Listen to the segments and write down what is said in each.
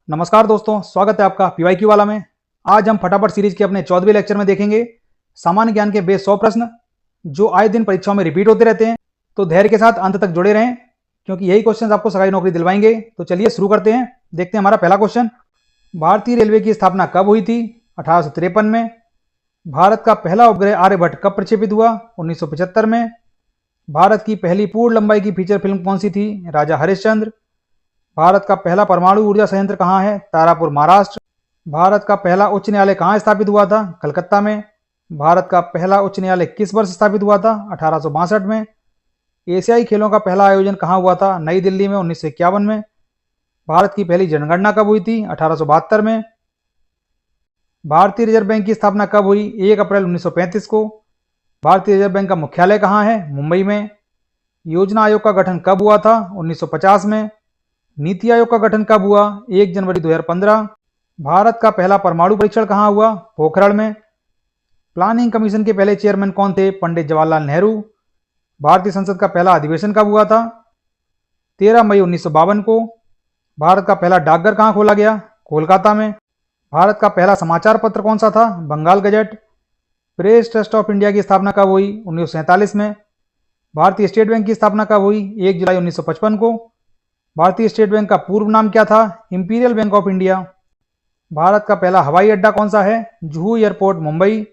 नमस्कार दोस्तों, स्वागत है आपका पीवाईक्यू वाला में। आज हम फटाफट सीरीज के अपने 14वें लेक्चर में देखेंगे सामान्य ज्ञान के बेस 100 प्रश्न जो आए दिन परीक्षाओं में रिपीट होते रहते हैं। तो धैर्य के साथ अंत तक जुड़े रहें क्योंकि यही क्वेश्चन आपको सरकारी नौकरी दिलवाएंगे। तो चलिए शुरू करते हैं। देखते हैं हमारा पहला क्वेश्चन। भारतीय रेलवे की स्थापना कब हुई थी? 1853 में। भारत का पहला उपग्रह आर्यभट्ट कब प्रक्षेपित हुआ? 1975 में। भारत की पहली पूर्ण लंबाई की फीचर फिल्म कौन सी थी? राजा हरिश्चंद्र। भारत का पहला परमाणु ऊर्जा संयंत्र कहाँ है? तारापुर, महाराष्ट्र। भारत का पहला उच्च न्यायालय कहाँ स्थापित हुआ था? कलकत्ता में। भारत का पहला उच्च न्यायालय किस वर्ष स्थापित हुआ था? 1862 में। एशियाई खेलों का पहला आयोजन कहाँ हुआ था? नई दिल्ली में, 1951 में। भारत की पहली जनगणना कब हुई थी? 1872 में। भारतीय रिजर्व बैंक की स्थापना कब हुई? 1 अप्रैल 1935 को। भारतीय रिजर्व बैंक का मुख्यालय कहाँ है? मुंबई में। योजना आयोग का गठन कब हुआ था? 1950 में। नीति आयोग का गठन कब हुआ? 1 जनवरी 2015। भारत का पहला परमाणु परीक्षण कहाँ हुआ? पोखरण में। प्लानिंग कमीशन के पहले चेयरमैन कौन थे? पंडित जवाहरलाल नेहरू। भारतीय संसद का पहला अधिवेशन कब हुआ था? 13 मई 1952 को। भारत का पहला डाकघर कहाँ खोला गया? कोलकाता में। भारत का पहला समाचार पत्र कौन सा था? Bengal gazette. Press Trust of India की स्थापना कब हुई? 1947 में। भारतीय स्टेट बैंक की स्थापना कब हुई? 1 जुलाई 1955 को। भारतीय स्टेट बैंक का पूर्व नाम क्या था? Imperial bank of India. Bharat का पहला हवाई अड्डा कौन सा है? जुहू एयरपोर्ट, मुंबई।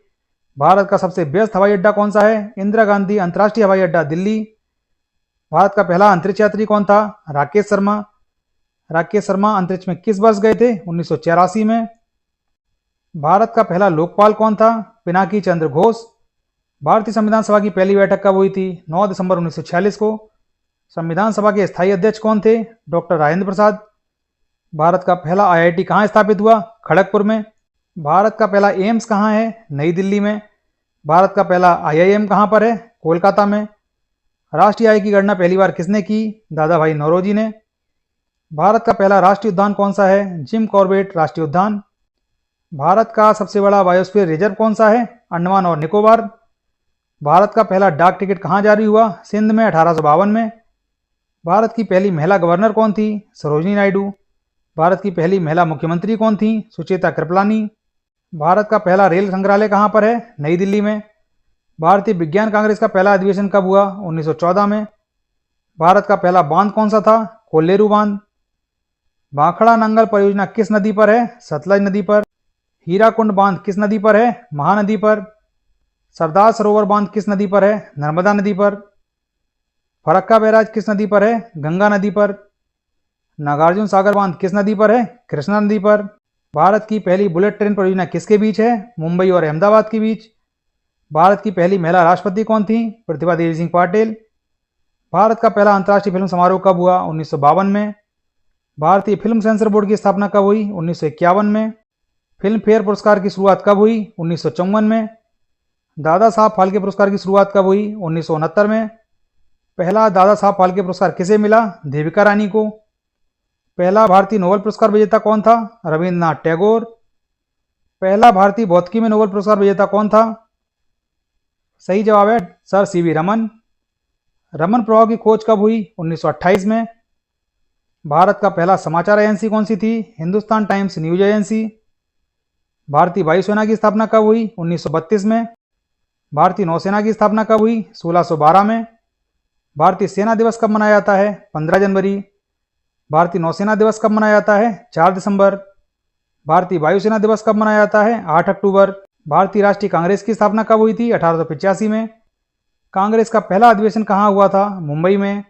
भारत का सबसे व्यस्त हवाई अड्डा कौन सा है? इंदिरा गांधी अंतर्राष्ट्रीय हवाई अड्डा, दिल्ली। भारत का पहला अंतरिक्ष यात्री कौन था? राकेश शर्मा। राकेश शर्मा अंतरिक्ष में किस वर्ष गए थे? 1984 में। भारत का पहला लोकपाल कौन था? पिनाकी चंद्र घोष। भारतीय संविधान सभा की पहली बैठक कब हुई थी? 9 दिसंबर 1946 को। संविधान सभा के स्थायी अध्यक्ष कौन थे? डॉक्टर राजेंद्र प्रसाद। भारत का पहला आईआईटी कहाँ स्थापित हुआ? खड़गपुर में। भारत का पहला एम्स कहाँ है? नई दिल्ली में। भारत का पहला आईआईएम कहाँ पर है? कोलकाता में। राष्ट्रीय आय की गणना पहली बार किसने की? दादा भाई नौरोजी ने। भारत का पहला राष्ट्रीय उद्यान कौन सा है? जिम कॉर्बेट राष्ट्रीय उद्यान। भारत का सबसे बड़ा बायोस्फीयर रिजर्व कौन सा है? अंडमान और निकोबार। भारत का पहला डाक टिकट कहाँ जारी हुआ? सिंध में, 1852 में। भारत की पहली महिला गवर्नर कौन थी? सरोजिनी नायडू। भारत की पहली महिला मुख्यमंत्री कौन थी? सुचेता कृपलानी। भारत का पहला रेल संग्रहालय कहाँ पर है? नई दिल्ली में। भारतीय विज्ञान कांग्रेस का पहला अधिवेशन कब हुआ? 1914 में। भारत का पहला बांध कौन सा था? कोल्लेरू बांध। भाखड़ा नंगल परियोजना किस नदी पर है? सतलज नदी पर। हीराकुंड बांध किस नदी पर है? महानदी पर। सरदार सरोवर बांध किस नदी पर है? नर्मदा नदी पर। फरक्का बैराज किस नदी पर है? गंगा नदी पर। नागार्जुन सागर बांध किस नदी पर है? कृष्णा नदी पर। भारत की पहली बुलेट ट्रेन परियोजना किसके बीच है? मुंबई और अहमदाबाद के बीच। भारत की पहली महिला राष्ट्रपति कौन थी? प्रतिभा देवी सिंह पाटिल। भारत का पहला अंतर्राष्ट्रीय फिल्म समारोह कब हुआ? 1952 में। भारतीय फिल्म सेंसर बोर्ड की स्थापना कब हुई? 1951 में। फिल्म फेयर पुरस्कार की शुरुआत कब हुई? 1954 में। दादा साहब फाल्के पुरस्कार की शुरुआत कब हुई? 1969 में। पहला दादा साहब फाल्के पुरस्कार किसे मिला? देविका रानी को। पहला भारतीय नोबेल पुरस्कार विजेता कौन था? रविंद्रनाथ टैगोर। पहला भारतीय भौतिकी में नोबेल पुरस्कार विजेता कौन था? सही जवाब है सर सीवी रमन। रमन प्रभाव की खोज कब हुई? 1928 में। भारत का पहला समाचार एजेंसी कौन सी थी? Hindustan times news agency. भारतीय वायुसेना की स्थापना कब हुई? 1932 में। भारतीय नौसेना की स्थापना कब हुई? 1612 में। भारतीय सेना दिवस कब मनाया जाता है? 15 जनवरी। भारतीय नौसेना दिवस कब मनाया जाता है? 4 दिसंबर। भारतीय वायुसेना दिवस कब मनाया जाता है? 8 अक्टूबर। भारतीय राष्ट्रीय कांग्रेस की स्थापना कब हुई थी? 1885 में। कांग्रेस का पहला अधिवेशन कहाँ हुआ था? मुंबई में।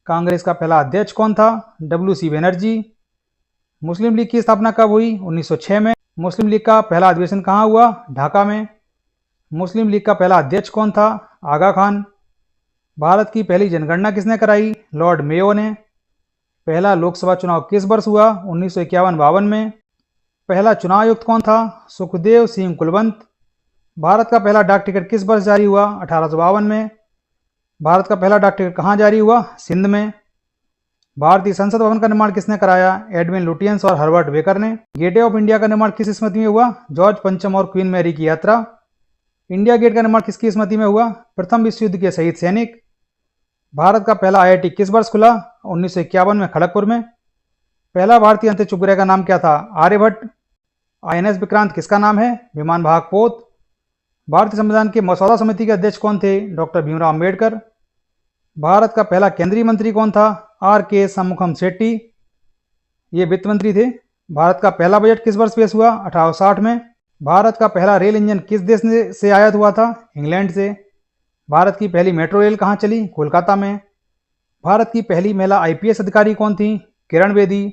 कांग्रेस का पहला अध्यक्ष कौन था? WC बनर्जी। मुस्लिम लीग की स्थापना कब हुई? 1906 में। मुस्लिम लीग का पहला अधिवेशन कहाँ हुआ? ढाका में। मुस्लिम लीग का पहला अध्यक्ष कौन था? आगा खान। भारत की पहली जनगणना किसने कराई? लॉर्ड मेयो ने। पहला लोकसभा चुनाव किस वर्ष हुआ? 1951-52 में। पहला चुनाव आयुक्त कौन था? सुखदेव सिंह कुलवंत। भारत का पहला डाक टिकट किस वर्ष जारी हुआ? 1852 में। भारत का पहला डाक टिकट कहाँ जारी हुआ? सिंध में। भारतीय संसद भवन का निर्माण किसने कराया? एडविन लुटियंस और हर्बर्ट बेकर ने। गेटवे ऑफ इंडिया का निर्माण किस स्मृति में हुआ? जॉर्ज पंचम और क्वीन मैरी की यात्रा। इंडिया गेट का निर्माण किसकी स्मृति में हुआ? प्रथम विश्व युद्ध के शहीद सैनिक। भारत का पहला आईआईटी किस वर्ष खुला? 1951 में खड़गपुर में। पहला भारतीय अंतरिक्ष उपग्रह का नाम क्या था? आर्यभट्ट। INS विक्रांत किसका नाम है? विमान वाहक पोत। भारतीय संविधान के मसौदा समिति के अध्यक्ष कौन थे? डॉक्टर भीमराव अम्बेडकर। भारत का पहला केंद्रीय मंत्री कौन था? RK शंमुखम शेट्टी, ये वित्त मंत्री थे। भारत का पहला बजट किस वर्ष पेश हुआ? 1860 में। भारत का पहला रेल इंजन किस देश से आयात हुआ था? इंग्लैंड से। भारत की पहली मेट्रो रेल कहाँ चली? कोलकाता में। भारत की पहली महिला IPS अधिकारी कौन थी? किरण बेदी।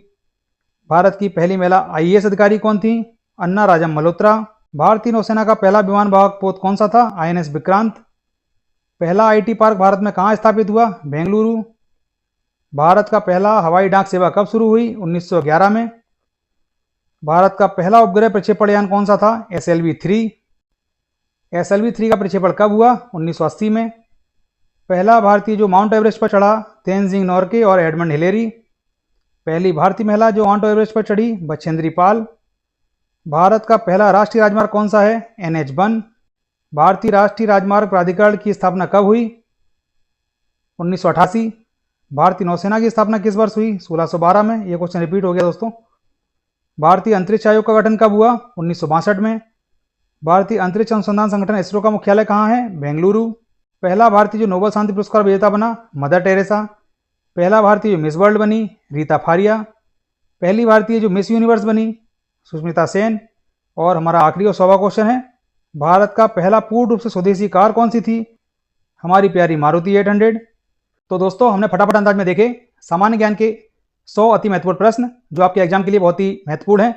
भारत की पहली महिला IAS अधिकारी कौन थी? अन्ना राजम मल्होत्रा। भारतीय नौसेना का पहला विमान वाहक पोत कौन सा था? INS विक्रांत। पहला IT पार्क भारत में कहाँ स्थापित हुआ? बेंगलुरु। भारत का पहला हवाई डाक सेवा कब शुरू हुई? 1911 में। भारत का पहला उपग्रह प्रक्षेपण यान कौन सा था? SLV-3। SLV-3 का प्रक्षेपण कब हुआ? 1980 में। पहला भारतीय जो माउंट एवरेस्ट पर चढ़ा? तेनजिंग नोरके और एडमंड हिलेरी। पहली भारतीय महिला जो माउंट एवरेस्ट पर चढ़ी? बछेंद्री पाल। भारत का पहला राष्ट्रीय राजमार्ग कौन सा है? NH-1। भारतीय राष्ट्रीय राजमार्ग प्राधिकरण की स्थापना कब हुई? 1988। भारतीय नौसेना की स्थापना किस वर्ष हुई? 1612 में। यह क्वेश्चन रिपीट हो गया दोस्तों। भारतीय अंतरिक्ष आयोग का गठन कब हुआ? 1962 में। भारतीय अंतरिक्ष अनुसंधान संगठन ISRO का मुख्यालय कहाँ है? बेंगलुरु। पहला भारतीय जो नोबेल शांति पुरस्कार विजेता बना? Mother Teresa. पहला भारतीय जो मिस वर्ल्ड बनी? रीता फारिया। पहली भारतीय जो मिस यूनिवर्स बनी? सुष्मिता सेन। और हमारा आखिरी और 100वां क्वेश्चन है, भारत का पहला पूर्ण रूप से स्वदेशी कार कौन सी थी? हमारी प्यारी मारुति 800। तो दोस्तों हमने फटाफट अंदाज में देखे सामान्य ज्ञान के 100 अति महत्वपूर्ण प्रश्न जो आपके एग्जाम के लिए बहुत ही महत्वपूर्ण है।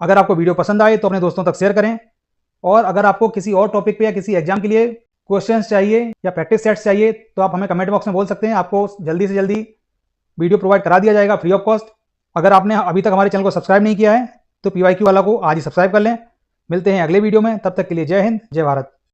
अगर आपको वीडियो पसंद आए तो अपने दोस्तों तक शेयर करें, और अगर आपको किसी और टॉपिक पे या किसी एग्जाम के लिए क्वेश्चंस चाहिए या प्रैक्टिस सेट्स चाहिए तो आप हमें कमेंट बॉक्स में बोल सकते हैं। आपको जल्दी से जल्दी वीडियो प्रोवाइड करा दिया जाएगा फ्री ऑफ कॉस्ट। अगर आपने अभी तक हमारे चैनल को सब्सक्राइब नहीं किया है तो PYQ वाला को आज ही सब्सक्राइब कर लें। मिलते हैं अगले वीडियो में, तब तक के लिए जय हिंद, जय भारत।